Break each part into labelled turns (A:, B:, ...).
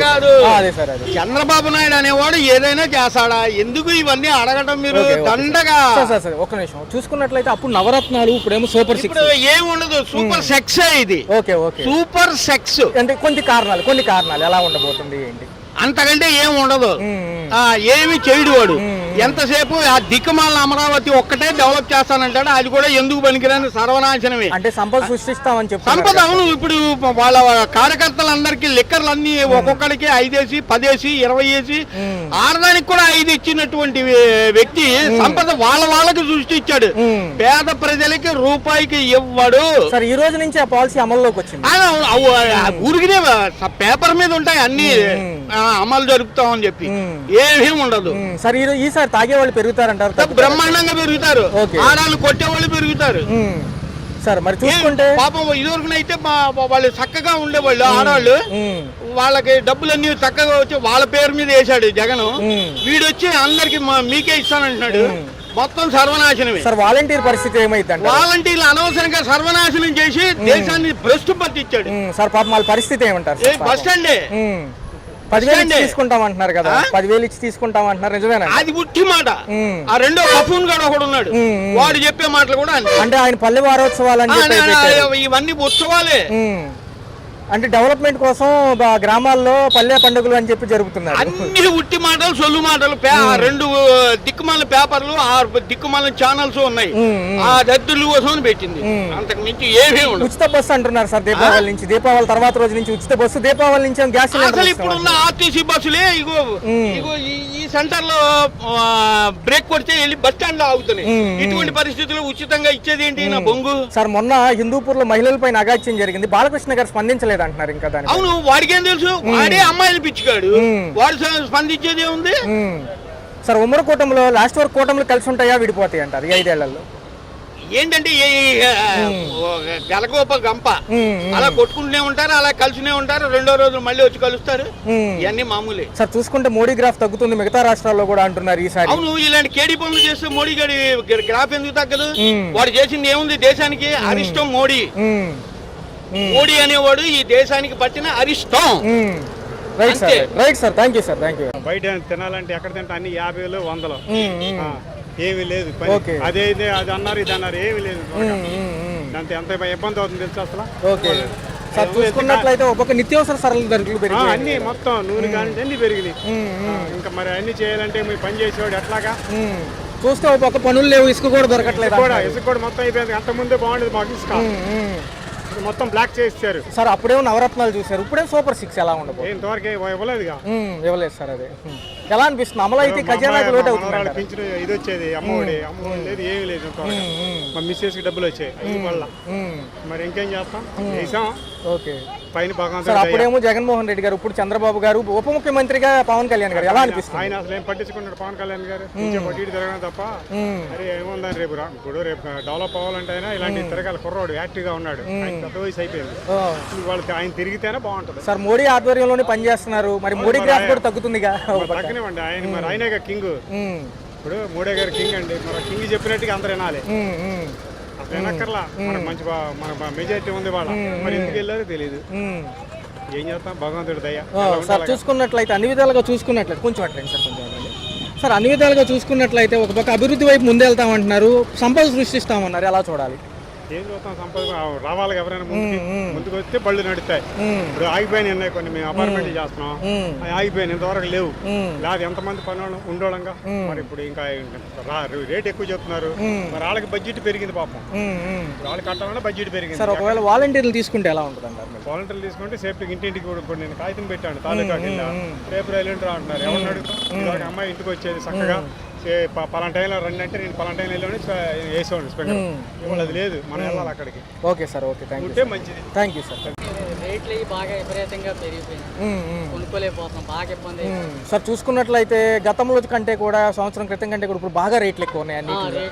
A: కాదు చంద్రబాబు నాయుడు అనేవాడు ఏదైనా చేస్తాడా? ఎందుకు ఇవన్నీ అడగటం మీరు దండగా?
B: ఒక నిమిషం చూసుకున్నట్లయితే అప్పుడు నవరత్నాలు, ఇప్పుడేమో సూపర్ సిక్స్.
A: ఏముండదు, సూపర్ సెక్స్ ఇది. సూపర్ సెక్స్
B: అంటే కొన్ని కారణాలు ఎలా ఉండబోతుంది ఏంటి?
A: అంతకంటే ఏం ఉండదు. ఏమి చేయడు వాడు. ఎంతసేపు ఆ దిక్కుమాలిన అమరావతి ఒక్కటే డెవలప్ చేస్తానంటాడు. అది కూడా ఎందుకు పనికిరాని సర్వనాశనమే.
B: అంటే సంపద సృష్టిస్తామని చెప్పి
A: సంపద. అవును, ఇప్పుడు వాళ్ళ కార్యకర్తలందరికీ లిక్కర్లన్నీ ఒక్కొక్కడికి 5 వేసి 10 వేసి 20 వేసి ఆడదానికి కూడా 5 ఇచ్చినటువంటి వ్యక్తి సంపద వాళ్ళకి సృష్టించాడు. పేద ప్రజలకి రూపాయికి ఇవ్వడు.
B: సార్, ఈ రోజు నుంచి ఆ పాలసీ అమల్లోకి వచ్చింది.
A: ఊరికినే పేపర్ మీద ఉంటాయి అన్ని అమలు జరుపుతామని చెప్పి ఏమీ ఉండదు.
B: సరే, ఈసారి తాగే వాళ్ళు పెరుగుతారంటారు?
A: బ్రహ్మాండంగా పెరుగుతారు. ఆడాళ్ళు కొట్టేవాళ్ళు పెరుగుతారు.
B: సార్, మరి చూసుకుంటే
A: పాపం ఇదివరకునైతే వాళ్ళు చక్కగా ఉండేవాళ్ళు ఆడవాళ్ళు. వాళ్ళకి డబ్బులన్నీ చక్కగా వచ్చి వాళ్ళ పేరు మీద వేసాడు జగన్. వీడొచ్చి అందరికి మీకే ఇస్తానంటున్నాడు. మొత్తం సర్వనాశనమే.
B: సార్, వాలంటీర్ పరిస్థితి ఏమైంది?
A: వాలంటీర్లు అనవసరంగా సర్వనాశనం చేసి దేశాన్ని భ్రష్టు పట్టించాడు.
B: సార్, పాపం వాళ్ళ పరిస్థితి ఏమంటారు?
A: బస్ స్టాండే
B: 10,000 తీసుకుంటామంటున్నారు కదా, 10,000 ఇచ్చి తీసుకుంటామంటున్నారు, నిజమేనా?
A: అది ఉట్టి మాట. ఆ రెండో బఫూన్ గాడు ఒకడు ఉన్నాడు, వాడు చెప్పే మాటలు కూడా
B: అంటే ఆయన పల్లె వారోత్సవాలు
A: ఇవన్నీ ఉత్సవాలే.
B: అంటే డెవలప్మెంట్ కోసం గ్రామాల్లో పల్లె పండుగలు అని చెప్పి జరుగుతున్నారు.
A: అన్ని ఉట్టి మాటలు, సొల్లు మాటలు. 2 దిక్కుమాల పేపర్లు, 6 దిక్కుమాల ఛానల్స్ ఉన్నాయి. ఆ దద్దుల కోసం పెట్టింది, అంతకు మించి ఏమీ ఉండదు.
B: ఉచిత బస్సు అంటున్నారు సార్ దీపావళి నుంచి. దీపావళి తర్వాత రోజు నుంచి ఉచిత బస్సు, దీపావళి నుంచి గ్యాస్ సిలిండర్.
A: అసలు ఇప్పుడున్న ఆర్టీసీ బస్సులే ఇగో ఈ సెంటర్ లో బ్రేక్ కొడితే వెళ్ళి బస్ స్టాండ్ లో ఆగుతున్నాయి. ఇటువంటి పరిస్థితుల్లో ఉచితంగా ఇచ్చేది ఏంటి నా బొంగు?
B: సార్, మొన్న హిందూపూర్ లో మహిళలపై అగాత్యం జరిగింది. బాలకృష్ణ గారు స్పందించలేదు అంటున్నారు. ఇంకా దాని
A: అవును, వాడికేం తెలుసు? వాడే అమ్మాయిలు పిచ్చికాడు, వాడు స్పందించేది ఉంది.
B: సార్, ఉమ్మడి కూటమిలో లాస్ట్ వరకు కూటమిలు కలిసి ఉంటాయా విడిపోతాయి అంటారు 5 ఏళ్లలో?
A: ఏంటంటే గలగోప గంప అలా కొట్టుకుంటూనే ఉంటారు, అలా కలిసినే ఉంటారు. 2వ రోజు మళ్ళీ వచ్చి కలుస్తారు. ఇవన్నీ మామూలే.
B: సార్, చూసుకుంటే మోడీ గ్రాఫ్ తగ్గుతుంది మిగతా రాష్ట్రాల్లో కూడా అంటున్నారు ఈసారి.
A: అవును, ఇలాంటి కేడీ పనులు చేస్తే మోడీ గారి గ్రాఫ్ ఎందుకు తగ్గదు? వాడు చేసింది ఏముంది? దేశానికి అరిష్టం మోడీ. మోడీ అనేవాడు ఈ దేశానికి పట్టిన అరిష్టం.
B: Right sir, thank you sir, thank you.
C: బయట తినాలంటే ఎక్కడ తింటే అన్ని 50,000 100 ఏమి లేదు. అదే అది అన్నారు, ఇది అన్నారు, ఏమి లేదు. అంతే, ఎంత ఇబ్బంది అవుతుంది తెలుసు అసలు.
B: సార్, చూసుకున్నట్లయితే ఒక్కొక్క నిత్యావసర సరళ ధరలు పెరిగాయి.
C: అన్ని మొత్తం నూనె కానీ అన్ని పెరిగినాయి. ఇంకా మరి అన్ని చేయాలంటే మీరు పని చేసేవాడు ఎట్లాగా?
B: చూస్తే ఒక పక్క పనులు లేవు, ఇసుక కూడా దొరకట్లేదు.
C: ఇసుక కూడా మొత్తం అయిపోయింది. అంత ముందే బాగుండేది మాకు ఇసుక, మొత్తం బ్లాక్ చేస్తారు.
B: సార్, అప్పుడేమో నవరత్నాలు చూసారు, ఇప్పుడే సూపర్ 6 ఎలా ఉండదు?
C: ఇంతవరకు
B: ఇవ్వలేదు సార్. అదే ఎలా అనిపిస్తుంది? అమలు అయితే ఖజానాకి లోటు అవుతుంది.
C: ఇది వచ్చేది అమ్మఒడి లేదు, ఏమి లేదు. మా మిస్సెస్ కి డబ్బులు వచ్చాయి వల్ల. మరి ఇంకేం చేస్తాం, చేసాం.
B: ఓకే,
C: పైన బాగా.
B: అప్పుడేమో జగన్మోహన్ రెడ్డి గారు, ఇప్పుడు చంద్రబాబు గారు, ఉప ముఖ్యమంత్రిగా పవన్ కళ్యాణ్ గారు. ఎలా అనిపిస్తుంది?
C: ఆయన అసలు ఏం పట్టించుకున్నాడు పవన్ కళ్యాణ్ గారు? పట్టి తిరగడం తప్ప. అరే ఏముందని రేపు డెవలప్ అవ్వాలంటే అయినా ఇలాంటి తిరగాలి. కుర్రాడు యాక్టివ్ గా ఉన్నాడు, పెద్ద వయసు అయిపోయింది. వాళ్ళకి ఆయన తిరిగితేనే బాగుంటుంది.
B: సార్, మోడీ ఆధ్వర్యంలోనే పనిచేస్తున్నారు, మరి మోడీ గ్రాఫ్ కూడా తగ్గుతుందిగా?
C: తగ్గనివ్వండి, ఆయన మరి ఆయనే కింగ్. ఇప్పుడు మోడీ గారు కింగ్ అండి, మరి కింగ్ చెప్పినట్టుగా అందరు వినాలి. అసలు వినక్కర్లా, మనకు మంచి మన మెజారిటీ ఉంది వాళ్ళ. మరి ఎందుకు వెళ్ళారో తెలియదు. ఏం చేస్తాం, భగవంతుడి దయ.
B: సార్, చూసుకున్నట్లయితే అన్ని విధాలుగా చూసుకున్నట్లయితే కొంచెం అట్లండి సార్, కొంచెం సార్, అన్ని విధాలుగా చూసుకున్నట్లయితే ఒక పక్క అభివృద్ధి వైపు ముందెళ్తామంటున్నారు, సంపద సృష్టిస్తామన్నారు. ఎలా చూడాలి?
C: ఏం చూస్తాం, సంపద రావాలి. ఎవరైనా ముందుకు వస్తే బళ్ళు నడుస్తాయి. ఇప్పుడు ఆగిపోయినాయి ఉన్నాయి కొన్ని, మేము అపార్ట్మెంట్ చేస్తున్నాం, ఆగిపోయినాయి, ఇంతవరకు లేవు. లేదా ఎంతమంది పని ఉండోళంగా. మరి ఇప్పుడు ఇంకా రేట్ ఎక్కువ చెప్తున్నారు. మరి వాళ్ళకి బడ్జెట్ పెరిగింది పాపం. వాళ్ళు కట్టాలన్నా బడ్జెట్ పెరిగింది.
B: సార్, ఒకవేళ వాలంటీర్లు తీసుకుంటే ఎలా ఉంటుంది అంటారు?
C: వాలంటీర్లు తీసుకుంటే సేఫ్టీ ఇంటింటికి కూడా నేను కాగితం పెట్టాను తాలూకా కింద. రేపు రైలు అంటున్నారు, ఎవరు అడుగుతారు? అమ్మాయి ఇంటికి వచ్చేది చక్కగా పలానా టైంలో రండి అంటే నేను పలానా టైంలో వెళ్ళి వేసేవాడు స్పెండర్. ఇవాళ అది లేదు, మనం వెళ్ళాలి అక్కడికి.
B: Okay sir, okay, thank you.
C: మంచిది,
B: థ్యాంక్ యూ సార్.
D: రేట్లు బాగా విపరీతంగా పెరిగిపోయినాయి, కొనుక్కోలేకపోతున్నాం, బాగా ఇబ్బంది.
B: సార్, చూసుకున్నట్లయితే గతంలో కంటే కూడా, సంవత్సరం క్రితం కంటే కూడా ఇప్పుడు బాగా రేట్లు ఎక్కువ ఉన్నాయి. అన్ని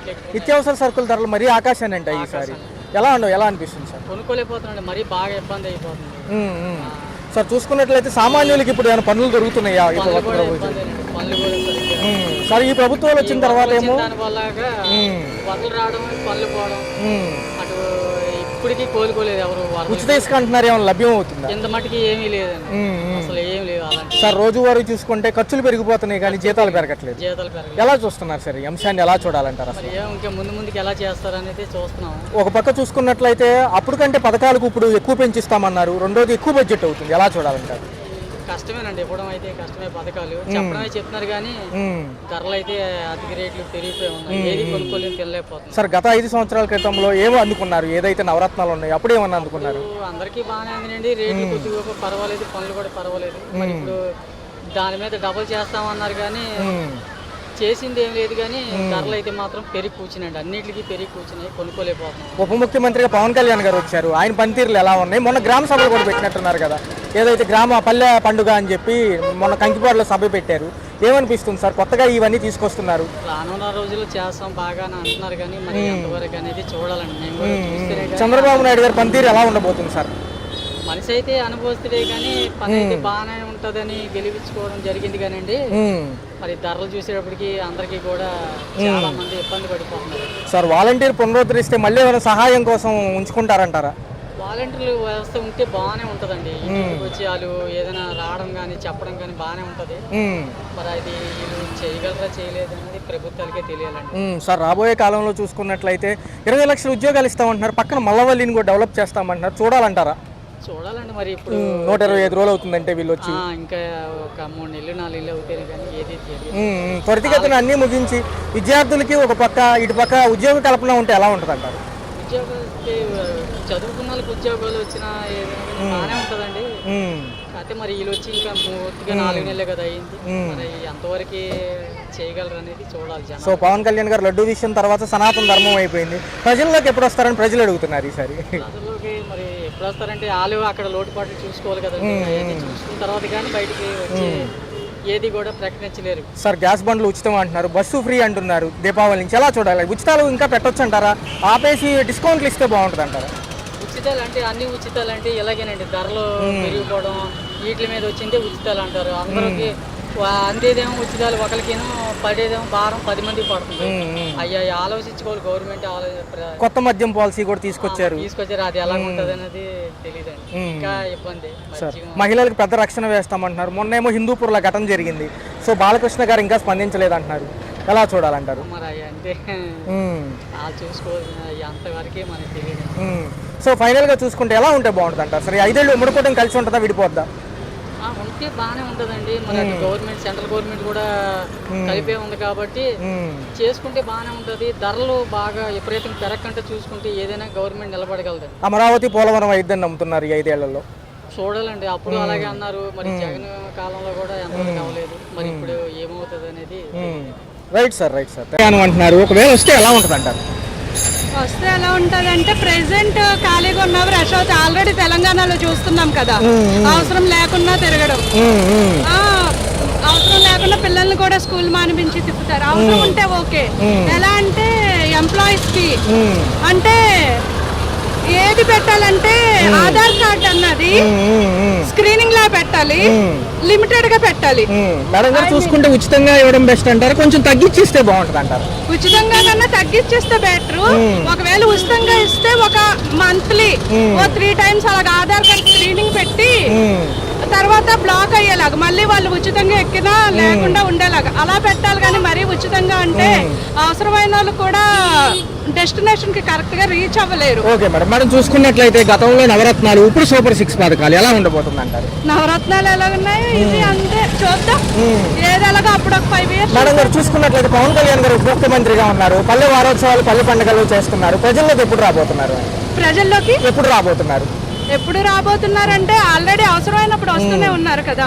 B: నిత్యావసర సరుకుల ధరలు మరీ ఆకాశాన్ని అంటాయి ఈసారి. ఎలా అనిపిస్తుంది సార్?
D: కొనుక్కోలేకపోతున్నాం, మరీ బాగా ఇబ్బంది అయిపోతుంది.
B: సార్, చూసుకున్నట్లయితే సామాన్యులకి ఇప్పుడు ఏమైనా పనులు దొరుకుతున్నాయా? సార్, ఈ ప్రభుత్వాలు వచ్చిన తర్వాత ఏమో
D: దానివల్ల వరదలు రావడం, పనులు పోవడం, అటు ఇప్పటికీ కోలుకోలేదు ఎవరు
B: ఉచిత ఇసుక అంటున్నారు, ఏమైనా లభ్యం అవుతుందా?
D: ఇంత మటుకి ఏమీ లేదండి, అసలు ఏం లేదు. అలాంటి
B: సార్ రోజువారీ చూసుకుంటే ఖర్చులు పెరిగిపోతున్నాయి కానీ జీతాలు పెరగట్లేదు.
D: జీతాలు పెరగలేదు.
B: ఎలా చూస్తున్నారు సార్ ఈ అంశాన్ని, ఎలా చూడాలంటారు అసలు?
D: మరి ఇంకా ముందుకి ఎలా చేస్తారనేది చూస్తున్నాం.
B: ఒక పక్క చూసుకున్నట్లయితే అప్పుడు కంటే పథకాలకు ఇప్పుడు ఎక్కువ పెంచిస్తామన్నారు, రెండోది ఎక్కువ బడ్జెట్ అవుతుంది, ఎలా చూడాలంటారు?
D: కష్టమేనండి, ఇవ్వడం అయితే కష్టమే. పథకాలు చెప్పడమే చెప్తున్నారు కానీ ధరలు అయితే అధిక రేట్లు పెరిగిపోయి ఉన్నాయి. ఏది కొనుక్కోలేని తినలేకపోతుంది.
B: సార్ గత 5 సంవత్సరాల క్రితంలో ఏమో అందుకున్నారు, ఏదైతే నవరత్నాలు ఉన్నాయో అప్పుడు ఏమన్నా అందుకున్నారు?
D: అందరికీ బాగానే ఉందండి, రేట్లు కొద్దిగా పర్వాలేదు, పనులు కూడా పర్వాలేదు. మరి ఇప్పుడు దాని మీద డబుల్ చేస్తామన్నారు కానీ చేసింది ఏం లేదు. కానీ ధరలు అయితే మాత్రం పెరిగి కూర్చున్నాయండి, అన్నిటికీ పెరిగి కూర్చున్నాయి, కొనుక్కోలేకపోతున్నాం.
B: ఉప ముఖ్యమంత్రిగా పవన్ కళ్యాణ్ గారు వచ్చారు, ఆయన పనితీరులు ఎలా ఉన్నాయి? మొన్న గ్రామ సభలు కూడా పెట్టినట్టున్నారు కదా, ఏదైతే పల్లె పండుగ అని చెప్పి మొన్న కంకిపాడులో సభ పెట్టారు, ఏమనిపిస్తుంది సార్? కొత్తగా ఇవన్నీ తీసుకొస్తున్నారు,
D: రానున్న రోజుల్లో చేస్తాం బాగా అంటున్నారు కానీ మరి ఎంతవరకు అనేది చూడాలండి. మేము కూడా చూస్తేనే కానీ
B: చంద్రబాబు నాయుడు గారి పనితీరు ఎలా ఉండబోతుంది సార్?
D: మనిషి అయితే అనుభవిస్తుడే కానీ పని అయితే బాగానే ఉంటుందని గెలిపించుకోవడం జరిగింది కానండి. మరి ధరలు చూసేటప్పటికి అందరికీ కూడా చాలా మంది ఇబ్బంది పడిపోతున్నారు.
B: సార్ వాలంటీర్ పునరుద్ధరిస్తే మళ్ళీ ఏమైనా సహాయం కోసం ఉంచుకుంటారంటారా?
D: వాలంటీర్లు వ్యవస్థ ఉంటే బాగానే ఉంటుందండి. ఇంటికి వచ్చి వాళ్ళు ఏదైనా రావడం కానీ చెప్పడం కానీ బాగానే ఉంటుంది. మరి అది వీళ్ళు చేయగలరా చేయలేదు అనేది ప్రభుత్వాలకే తెలియాలండి.
B: సార్ రాబోయే కాలంలో చూసుకున్నట్లయితే 20 లక్షల ఉద్యోగాలు ఇస్తామంటున్నారు, పక్కన మల్లవల్లిని కూడా డెవలప్ చేస్తామంటున్నారు, చూడాలంటారా?
D: చూడాలండి. మరి ఇప్పుడు
B: 125 రోజులు అవుతుందంటే వీళ్ళు వచ్చి,
D: ఇంకా ఒక 3 నెలలు 4 నెలలు అవుతాయి కానీ ఏది
B: త్వరితగతిన అన్ని ముగించి విద్యార్థులకి ఒక పక్క ఇటు పక్క ఉద్యోగ కల్పన ఉంటే ఎలా ఉంటుంది అంటారు?
D: ఉద్యోగాలకి చదువుకున్న వాళ్ళకి ఉద్యోగాలు వచ్చినా బాగానే ఉంటుందండి. అయితే మరి వీళ్ళు వచ్చి ఇంకా పూర్తిగా 4 నెలలే కదా అయింది, మరి ఎంతవరకు చేయగలరు అనేది చూడాలి జనం.
B: సో పవన్ కళ్యాణ్ గారు లడ్డు విషయం తర్వాత సనాతన ధర్మం అయిపోయింది, ప్రజల్లోకి ఎప్పుడు వస్తారని ప్రజలు అడుగుతున్నారు ఈసారి.
D: ప్రజల్లోకి మరి ఎప్పుడు వస్తారంటే వాళ్ళు అక్కడ లోటుపాట్లు చూసుకోవాలి కదండి, అవన్నీ చూసుకున్న తర్వాత కానీ బయటికి వచ్చి ఏది కూడా ప్రకటించలేరు.
B: సార్ గ్యాస్ బండ్లు ఉచితం అంటున్నారు, బస్సు ఫ్రీ అంటున్నారు, దీపావళి నుంచి ఎలా చూడాలి? ఉచితాలు ఇంకా పెట్టొచ్చు అంటారా? ఆపేసి డిస్కౌంట్లు ఇస్తే బాగుంటుంది అంటారా?
D: ఉచితాలు అంటే అన్ని ఉచితాలు అంటే ఇలాగేనండి, ధరలు పెరిగిపోవడం వీటి మీద వచ్చిందే ఉచితాలు అంటారు. అందరికి అందేదేమో ఉచితాలు ఒకరికేమో పడేదేమో భారం 10 మందికి పడుతుంది. అయ్యా ఆలోచించుకోవాలి గవర్నమెంట్.
B: కొత్త మద్యం పాలసీ కూడా తీసుకొచ్చారు,
D: అది ఎలా ఉంటుంది అనేది తెలియదండి, ఇంకా ఇబ్బంది.
B: మహిళలకు పెద్ద రక్షణ వేస్తామంటున్నారు, మొన్నేమో హిందూపూర్లో ఘటన జరిగింది, సో బాలకృష్ణ గారు ఇంకా స్పందించలేదు అంటున్నారు, ఎలా చూడాలంటారు?
D: మరి అవి అంటే చూసుకోవాలి, అంతవరకే మనకి తెలియదు.
B: సో ఫైనల్ గా చూసుకుంటే ఎలా ఉంటే బాగుంటుంది అంటారు? సరే 5 ఏళ్ళు ఉమ్మడి కూటమి కలిసి ఉంటుందా, విడిపోద్దా?
D: ఉంటే బాగానే ఉంటుందండి. మరి అటు గవర్నమెంట్ సెంట్రల్ గవర్నమెంట్ కూడా కలిపే ఉంది కాబట్టి చేసుకుంటే బాగానే ఉంటుంది. ధరలు బాగా విపరీతంగా పెరగకుండా చూసుకుంటే ఏదైనా గవర్నమెంట్ నిలబడగలదు.
B: అమరావతి పోలవరం అయిద్దని నమ్ముతున్నారు ఈ 5 ఏళ్లలో.
D: చూడాలండి, అప్పుడు అలాగే అన్నారు, మరి జగన్ కాలంలో కూడా ఎంత కావలేదు, మరి ఇప్పుడు ఏమవుతుంది అనేది.
B: రైట్ సార్ అంటున్నారు, ఒకవేళ వస్తే ఎలా ఉంటుంది అంటారు?
E: వస్తే ఎలా ఉంటుంది అంటే ప్రెసెంట్ ఖాళీగా ఉన్నవారు యశోత్ ఆల్రెడీ తెలంగాణలో చూస్తున్నాం కదా, అవసరం లేకుండా తిరగడం, అవసరం లేకుండా పిల్లల్ని కూడా స్కూల్ మానిపించి తిప్పుతారు. అవసరం ఉంటే ఓకే. ఎలా అంటే ఎంప్లాయీస్ కి అంటే ఏది పెట్టాలంటే ఆధార్ కార్డ్ అన్నది స్క్రీనింగ్ లా పెట్టాలి, లిమిటెడ్ గా పెట్టాలి.
B: మేడం గారు చూసుకుంటే ఉచితంగా ఇవ్వడం బెస్ట్ అంటారు, కొంచెం తగ్గించిస్తే బాగుంటుంది అంటారు?
E: ఉచితంగా కన్నా తగ్గించిస్తే బెటర్. ఒకవేళ ఉచితంగా ఇస్తే ఒక మంత్లీ 3 times అలాగ ఆధార్ కార్డ్ స్క్రీనింగ్ పెట్టి తర్వాత బ్లాక్ అయ్యేలాగా మళ్ళీ వాళ్ళు ఉచితంగా ఎక్కినా లేకుండా ఉండేలాగా అలా పెట్టాలి. కానీ మరీ ఉచితంగా అంటే అవసరమైన వాళ్ళు కూడా డెస్టినేషన్ కి కరెక్ట్ గా రీచ్ అవ్వలేరు.
B: Okay madam. మేడం చూసుకున్నట్లయితే గతంలో నవరత్నాలు, ఇప్పుడు సూపర్ 6 పథకాలు ఎలా ఉండబోతుంది అంటారు?
E: నవరత్నాలు ఎలా ఉన్నాయి ఇది అంతే, చూద్దాం ఏది ఎలాగో. అప్పుడు ఒక 5 years
B: మేడం గారు చూసుకున్నట్లయితే పవన్ కళ్యాణ్ గారు ఉప ముఖ్యమంత్రిగా ఉన్నారు, పల్లె వారోత్సవాలు పల్లె పండుగలు చేస్తున్నారు, ప్రజల్లోకి ఎప్పుడు రాబోతున్నారు?
E: ఎప్పుడు రాబోతున్నారంటే ఆల్రెడీ అవసరమైనప్పుడు వస్తూనే ఉన్నారు కదా.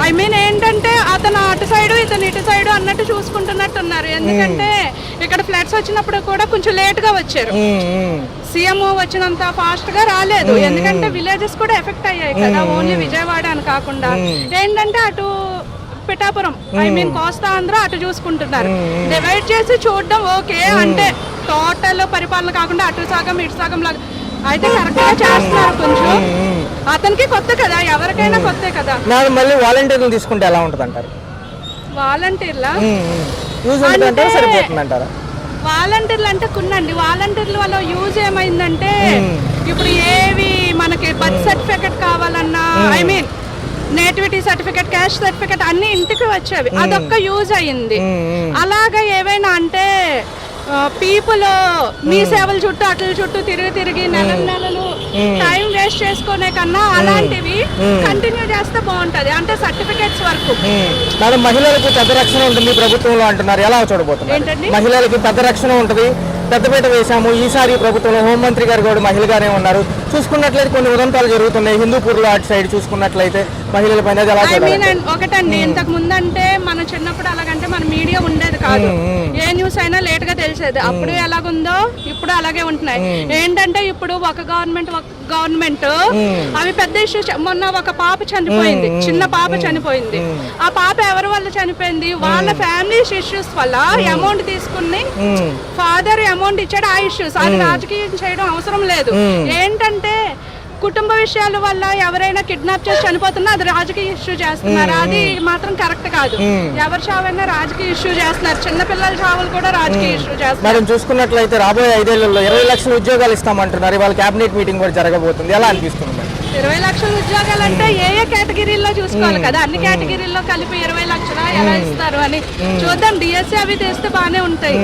E: ఐ మీన్ ఏంటంటే అతను అటు సైడు ఇతను ఇటు సైడు అన్నట్టు చూసుకుంటున్నట్టు ఉన్నారు. ఎందుకంటే ఇక్కడ ఫ్లడ్స్ వచ్చినప్పుడు కూడా కొంచెం లేట్ గా వచ్చారు, సీఎం వచ్చినంత ఫాస్ట్ గా రాలేదు. ఎందుకంటే విలేజెస్ కూడా ఎఫెక్ట్ అయ్యాయి కదా, ఓన్లీ విజయవాడ అని కాకుండా. ఏంటంటే అటు పిఠాపురం ఐ మీన్ కోస్తా ఆంధ్ర అటు చూసుకుంటున్నారు. డివైడ్ చేసి చూడడం ఓకే, అంటే టోటల్ పరిపాలన కాకుండా అటు సగం ఇటు సగం లాగా అయితే కరెక్ట్ గా చేస్తున్నారు. కొంచెం అతనికి కొత్త కదా, ఎవరికైనా కొత్త కదా.
B: మళ్ళీ వాలంటీర్లు తీసుకుంటే ఎలా ఉంటుంది అంటారు?
E: వాలంటీర్లా
B: సరిపోతుంది అంటారా?
E: వాలంటీర్లు అంటే కొన్నండి, వాలంటీర్ల వల్ల యూజ్ ఏమైందంటే ఇప్పుడు ఏవి మనకి బర్త్ సర్టిఫికెట్ కావాలన్నా I mean nativity certificate, caste certificate అన్ని ఇంటికి వచ్చేవి, అదొక్క యూజ్ అయ్యింది. అలాగా ఏవైనా అంటే పీపుల్ మీ సేవల చుట్టూ అట్ల చుట్టూ తిరిగి నెలలు టైం వేస్ట్ చేసుకునే కన్నా అలాంటివి కంటిన్యూ చేస్తే బాగుంటది, అంటే సర్టిఫికెట్స్ వరకు.
B: మేడం, మహిళలకు పెద్ద రక్షణ ఉంటుంది ప్రభుత్వంలో అంటున్నారు, ఎలా చూడబోతున్నారు?
E: ఏంటండి?
B: మహిళలకు పెద్ద రక్షణ ఉంటుంది, పెద్దపీట వేశాము. ఈసారి ప్రభుత్వంలో హోంమంత్రి గారు కూడా మహిళగానే ఉన్నారు. చూసుకున్నట్లయితే కొన్ని ఉదంతాలు జరుగుతున్నాయి హిందూపూర్లో అటు సైడ్ చూసుకున్నట్లయితే మహిళల పైన ఎలా
E: ఐ మీన్ ఒకటండి, ఇంతకు ముందంటే మనం చిన్నప్పుడు అలాగంటే మన మీడియా ఉండేది కాదు, ఏ న్యూస్ అయినా లేట్ గా తెలిసేది. అప్పుడు ఎలాగుందో ఇప్పుడు అలాగే ఉంటున్నాయి. ఏంటంటే ఇప్పుడు ఒక గవర్నమెంట్ అవి పెద్ద ఇష్యూ. మొన్న ఒక పాప చనిపోయింది, చిన్న పాప చనిపోయింది. ఆ పాప ఎవరి వల్ల చనిపోయింది? వాళ్ళ ఫ్యామిలీ ఇష్యూస్ వల్ల అమౌంట్ తీసుకుని ఫాదర్ అమౌంట్ ఇచ్చాడు, ఆ ఇష్యూస్. అది రాజకీయం చేయడం అవసరం లేదు. ఏంటంటే కుటుంబ విషయాల వల్ల ఎవరైనా కిడ్నాప్ చేసి చనిపోతున్నా అది రాజకీయ ఇష్యూ చేస్తున్నారు, అది మాత్రం కరెక్ట్ కాదు. ఎవరి చావైనా రాజకీయ ఇష్యూ చేస్తున్నారు, చిన్నపిల్లల చావులు కూడా రాజకీయ ఇష్యూ చేస్తున్నారు.
B: మేడం, చూసుకున్నట్లయితే రాబోయే 5 ఏళ్లలో 20 లక్షల ఉద్యోగాలు ఇస్తామంటున్నారు. ఇవాళ కేబినెట్ మీటింగ్ కూడా జరగబోతుంది, ఎలా అనిపిస్తుంది?
E: 20 లక్షల ఉద్యోగాలు అంటే ఏ కేటగిరీలో చూసుకోవాలి కదా, అన్ని కేటగిరీల్లో కలిపి 20 లక్షల ఎలా ఇస్తారు అని చూద్దాం. డిఎస్సీ అవి తెస్తే బాగానే ఉంటాయి.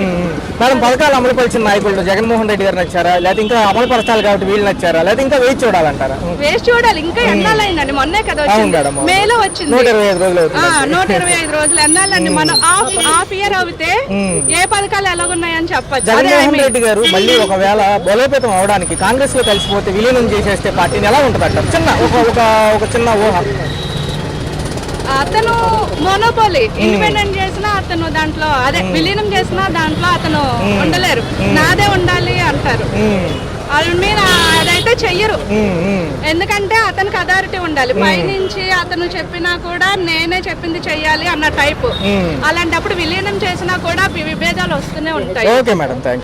B: మేడం, పథకాలు అమలు పరిచిన నాయకులు జగన్మోహన్ రెడ్డి గారు నచ్చారా, లేకపోతే ఇంకా అమలు పరచాలి కాబట్టి వీళ్ళు నచ్చారా, లేకపోతే ఇంకా వేచి చూడాలంటారా?
E: వేసి చూడాలి, ఇంకా ఎన్నాళ్ళైందండి, మొన్నే కదా వచ్చింది, మేలో వచ్చింది.
B: 125 రోజులు అవుతుంది.
E: 125 రోజులు ఎన్నాళ్ళండి, మనం హాఫ్ ఇయర్ అవుతే ఏ పథకాలు ఎలాగున్నాయని చెప్పచ్చు.
B: జగన్మోహన్ రెడ్డి గారు మళ్ళీ ఒకవేళ బలోపేతం అవడానికి కాంగ్రెస్ లో కలిసిపోతే విలీనం చేసేస్తే పార్టీని ఎలా ఉంటుందంటారు? చిన్న ఒక చిన్న ఊహ.
E: అతను మోనోపోలీ ఇండిపెండెంట్ చేసినా అతను దాంట్లో అదే విలీనం చేసినా దాంట్లో అతను ఉండలేరు, నాదే ఉండాలి అంటారు. అదైతే చెయ్యరు, ఎందుకంటే అతనికి అథారిటీ ఉండాలి. పైనుంచి అతను చెప్పినా కూడా నేనే చెప్పింది చెయ్యాలి అన్న టైపు. అలాంటప్పుడు విలీనం చేసినా కూడా విభేదాలు వస్తూనే ఉంటాయి.
B: Okay madam, thank you.